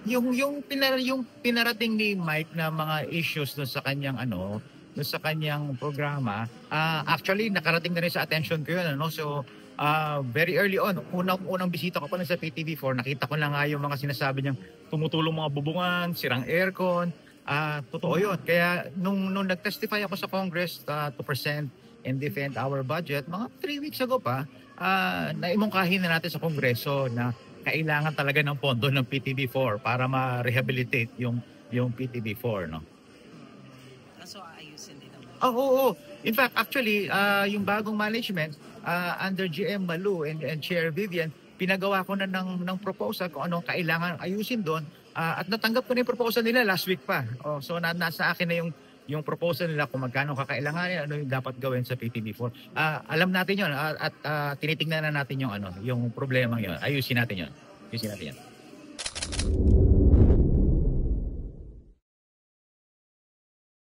yung pinarating ni Mike na mga issues dun sa kanyang ano, dun sa kanyang programa, actually nakarating na rin sa attention ko yun, ano. So, very early on, unang bisita ko pa lang sa PTV4, nakita ko na nga yung mga sinasabi niyang tumutulong mga bubungan, sirang aircon. Totoo yun. Kaya nung nag-testify ako sa Congress to present and defend our budget, mga 3 weeks ago pa, naimungkahi na natin sa Kongreso na kailangan talaga ng pondo ng PTV4 para ma-rehabilitate yung PTV4, no? So, aayusin din naman. Oo. In fact, actually, yung bagong management, under GM Malu and Chair Vivian, pinagawa ko na ng proposal kung anong kailangan ayusin doon. At natanggap ko na yung proposal nila last week pa. So nasa akin na yung proposal nila kung magkano kakailanganin, ano yung dapat gawin sa PTV4. Alam natin yun at tinitingnan na natin yung problema yun. Ayusin natin yun.